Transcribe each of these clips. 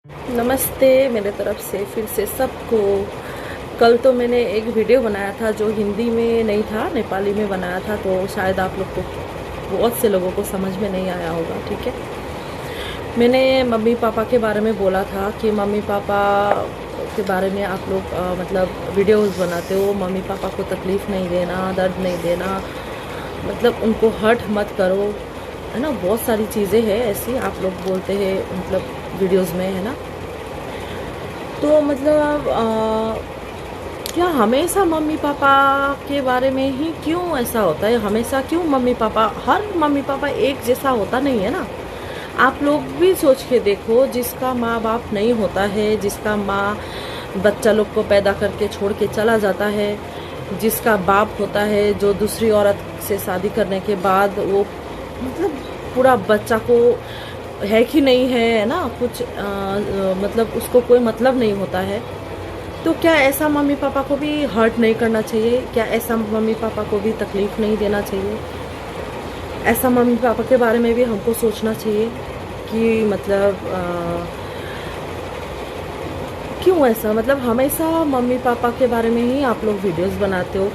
नमस्ते मेरे तरफ से फिर से सबको। कल तो मैंने एक वीडियो बनाया था जो हिंदी में नहीं था, नेपाली में बनाया था, तो शायद आप लोग को बहुत से लोगों को समझ में नहीं आया होगा। ठीक है, मैंने मम्मी पापा के बारे में बोला था कि मम्मी पापा के बारे में आप लोग मतलब वीडियोस बनाते हो, मम्मी पापा को तकलीफ़ नहीं देना, दर्द नहीं देना, मतलब उनको हर्ट मत करो, है ना। बहुत सारी चीज़ें हैं ऐसी आप लोग बोलते हैं मतलब वीडियोस में, है ना। तो मतलब क्या हमेशा मम्मी पापा के बारे में ही क्यों ऐसा होता है? हमेशा क्यों मम्मी पापा, हर मम्मी पापा एक जैसा होता नहीं है ना। आप लोग भी सोच के देखो, जिसका माँ बाप नहीं होता है, जिसका माँ बच्चा लोग को पैदा करके छोड़ के चला जाता है, जिसका बाप होता है जो दूसरी औरत से शादी करने के बाद वो मतलब पूरा बच्चा को है कि नहीं है ना कुछ मतलब उसको कोई मतलब नहीं होता है, तो क्या ऐसा मम्मी पापा को भी हर्ट नहीं करना चाहिए? क्या ऐसा मम्मी पापा को भी तकलीफ़ नहीं देना चाहिए? ऐसा मम्मी पापा के बारे में भी हमको सोचना चाहिए कि मतलब क्यों ऐसा, मतलब हमेशा मम्मी पापा के बारे में ही आप लोग वीडियोस बनाते हो।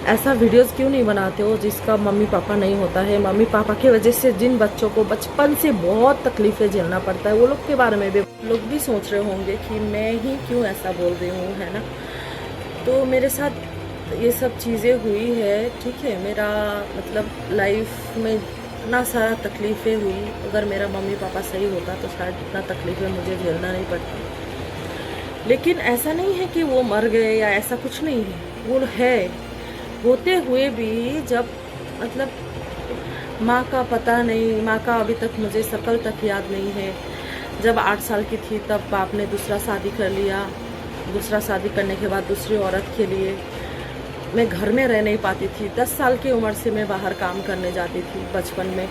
ऐसा वीडियोस क्यों नहीं बनाते हो जिसका मम्मी पापा नहीं होता है? मम्मी पापा की वजह से जिन बच्चों को बचपन से बहुत तकलीफ़ें झेलना पड़ता है, वो लोग के बारे में भी लोग भी सोच रहे होंगे कि मैं ही क्यों ऐसा बोल रही हूँ, है ना। तो मेरे साथ ये सब चीज़ें हुई है, ठीक है। मेरा मतलब लाइफ में इतना सारा तकलीफ़ें हुई, अगर मेरा मम्मी पापा सही होता तो शायद इतना तकलीफ़ें मुझे झेलना नहीं पड़ता। लेकिन ऐसा नहीं है कि वो मर गए या ऐसा कुछ नहीं है, वो है। होते हुए भी जब मतलब माँ का पता नहीं, माँ का अभी तक मुझे शकल तक याद नहीं है। जब 8 साल की थी तब बाप ने दूसरा शादी कर लिया। दूसरा शादी करने के बाद दूसरी औरत के लिए मैं घर में रह नहीं पाती थी। 10 साल की उम्र से मैं बाहर काम करने जाती थी। बचपन में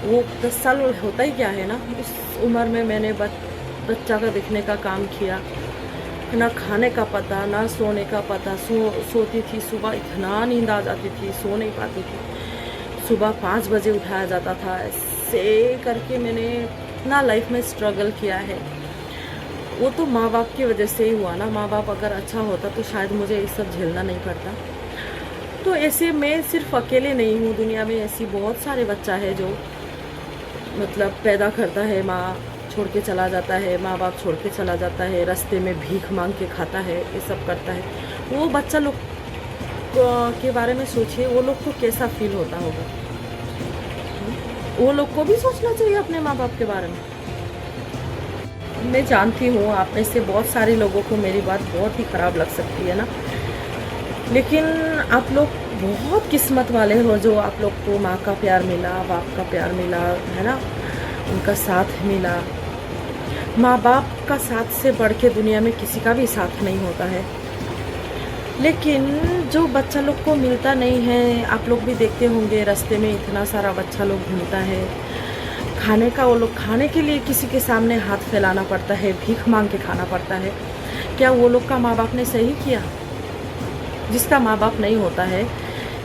वो 10 साल होता ही क्या है ना, उस उम्र में मैंने बच्चा का देखने का काम किया। ना खाने का पता, ना सोने का पता। सोती थी, सुबह इतना नींद आ जाती थी, सो नहीं पाती थी। सुबह 5 बजे उठाया जाता था। ऐसे करके मैंने इतना लाइफ में स्ट्रगल किया है। वो तो माँ बाप की वजह से ही हुआ ना। माँ बाप अगर अच्छा होता तो शायद मुझे ये सब झेलना नहीं पड़ता। तो ऐसे मैं सिर्फ अकेले नहीं हूँ, दुनिया में ऐसी बहुत सारे बच्चा है जो मतलब पैदा करता है, माँ छोड़ के चला जाता है, माँ बाप छोड़ के चला जाता है, रास्ते में भीख मांग के खाता है, ये सब करता है। वो बच्चा लोग के बारे में सोचिए, वो लोग को कैसा फील होता होगा। वो लोग को भी सोचना चाहिए अपने माँ बाप के बारे में। मैं जानती हूँ आप में से बहुत सारे लोगों को मेरी बात बहुत ही ख़राब लग सकती है ना, लेकिन आप लोग बहुत किस्मत वाले हो जो आप लोग को माँ का प्यार मिला, बाप का प्यार मिला, है ना, उनका साथ मिला। माँ बाप का साथ से बढ़ के दुनिया में किसी का भी साथ नहीं होता है। लेकिन जो बच्चा लोग को मिलता नहीं है, आप लोग भी देखते होंगे रास्ते में इतना सारा बच्चा लोग घूमता है। खाने का वो लोग खाने के लिए किसी के सामने हाथ फैलाना पड़ता है, भीख मांग के खाना पड़ता है। क्या वो लोग का माँ बाप ने सही किया? जिसका माँ बाप नहीं होता है,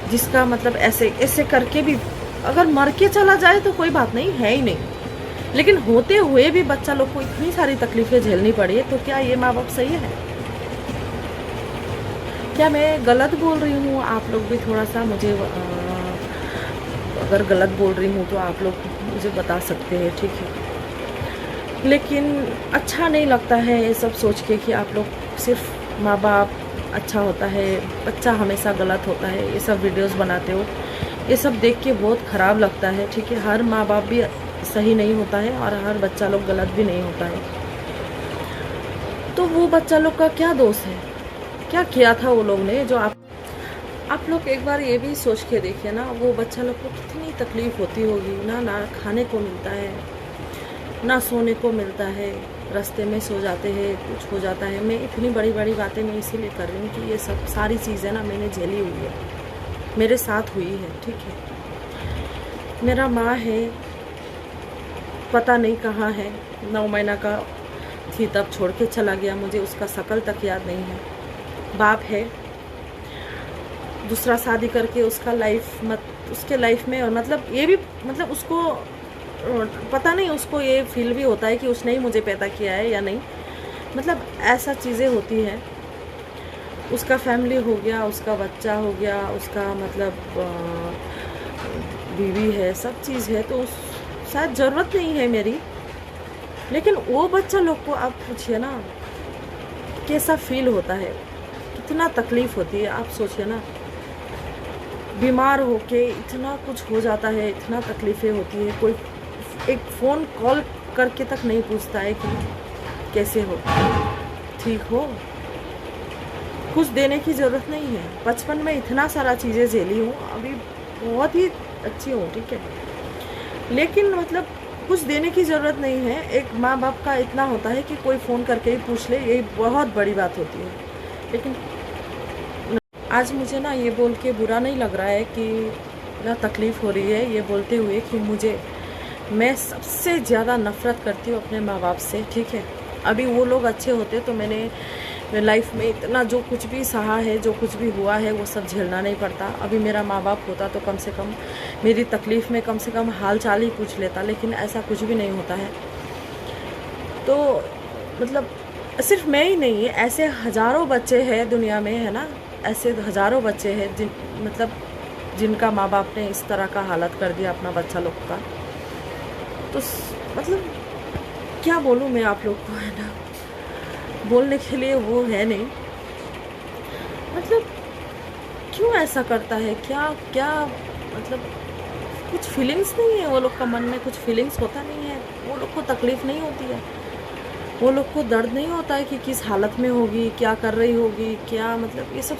जिसका मतलब ऐसे ऐसे करके भी अगर मर के चला जाए तो कोई बात नहीं है ही नहीं, लेकिन होते हुए भी बच्चा लोग को इतनी सारी तकलीफ़ें झेलनी पड़ी है, तो क्या ये माँ बाप सही है? क्या मैं गलत बोल रही हूँ? आप लोग भी थोड़ा सा मुझे अगर गलत बोल रही हूँ तो आप लोग मुझे बता सकते हैं, ठीक है। लेकिन अच्छा नहीं लगता है ये सब सोच के कि आप लोग सिर्फ माँ बाप अच्छा होता है, बच्चा हमेशा गलत होता है, ये सब वीडियोस बनाते हो। ये सब देख के बहुत ख़राब लगता है, ठीक है। हर माँ बाप भी सही नहीं होता है और हर बच्चा लोग गलत भी नहीं होता है। तो वो बच्चा लोग का क्या दोष है? क्या किया था वो लोग ने जो आप लोग एक बार ये भी सोच के देखिए ना, वो बच्चा लोग को कितनी तकलीफ़ होती होगी। ना खाने को मिलता है, ना सोने को मिलता है, रास्ते में सो जाते हैं, कुछ हो जाता है। मैं इतनी बड़ी बड़ी बातें मैं इसीलिए कर रही हूँ कि ये सब सारी चीज़ें ना मैंने झेली हुई है, मेरे साथ हुई है, ठीक है। मेरा माँ है, पता नहीं कहाँ है, 9 महीना का थी तब छोड़ के चला गया, मुझे उसका शकल तक याद नहीं है। बाप है, दूसरा शादी करके उसका लाइफ उसके लाइफ में, और मतलब ये भी मतलब उसको पता नहीं उसको ये फील भी होता है कि उसने ही मुझे पैदा किया है या नहीं, मतलब ऐसा चीज़ें होती हैं। उसका फैमिली हो गया, उसका बच्चा हो गया, उसका मतलब बीवी है, सब चीज़ है, तो शायद ज़रूरत नहीं है मेरी। लेकिन वो बच्चा लोग को आप पूछिए ना कैसा फील होता है, कितना तकलीफ़ होती है। आप सोचिए ना, बीमार होके इतना कुछ हो जाता है, इतना तकलीफ़ें होती है, कोई एक फ़ोन कॉल करके तक नहीं पूछता है कि कैसे हो, ठीक हो। कुछ देने की ज़रूरत नहीं है। बचपन में इतना सारा चीज़ें झेली हूँ, अभी बहुत ही अच्छी हूँ, ठीक है। लेकिन मतलब कुछ देने की ज़रूरत नहीं है। एक माँ बाप का इतना होता है कि कोई फ़ोन करके ही पूछ ले, यही बहुत बड़ी बात होती है। लेकिन आज मुझे ना ये बोल के बुरा नहीं लग रहा है कि ना तकलीफ़ हो रही है, ये बोलते हुए कि मैं सबसे ज़्यादा नफ़रत करती हूँ अपने माँ बाप से, ठीक है। अभी वो लोग अच्छे होते तो मैंने लाइफ में इतना जो कुछ भी सहा है, जो कुछ भी हुआ है, वो सब झेलना नहीं पड़ता। अभी मेरा माँ बाप होता तो कम से कम मेरी तकलीफ़ में कम से कम हाल चाल ही पूछ लेता, लेकिन ऐसा कुछ भी नहीं होता है। तो मतलब सिर्फ मैं ही नहीं, ऐसे हज़ारों बच्चे हैं दुनिया में, है ना। ऐसे हज़ारों बच्चे हैं जिनका माँ बाप ने इस तरह का हालत कर दिया अपना बच्चा लोग का। तो मतलब क्या बोलूँ मैं आप लोग को, है ना, बोलने के लिए वो है नहीं। मतलब क्यों ऐसा करता है, क्या क्या मतलब कुछ फीलिंग्स नहीं है वो लोग का, मन में कुछ फीलिंग्स होता नहीं है। वो लोग को तकलीफ़ नहीं होती है, वो लोग को दर्द नहीं होता है कि किस हालत में होगी, क्या कर रही होगी, क्या मतलब ये सब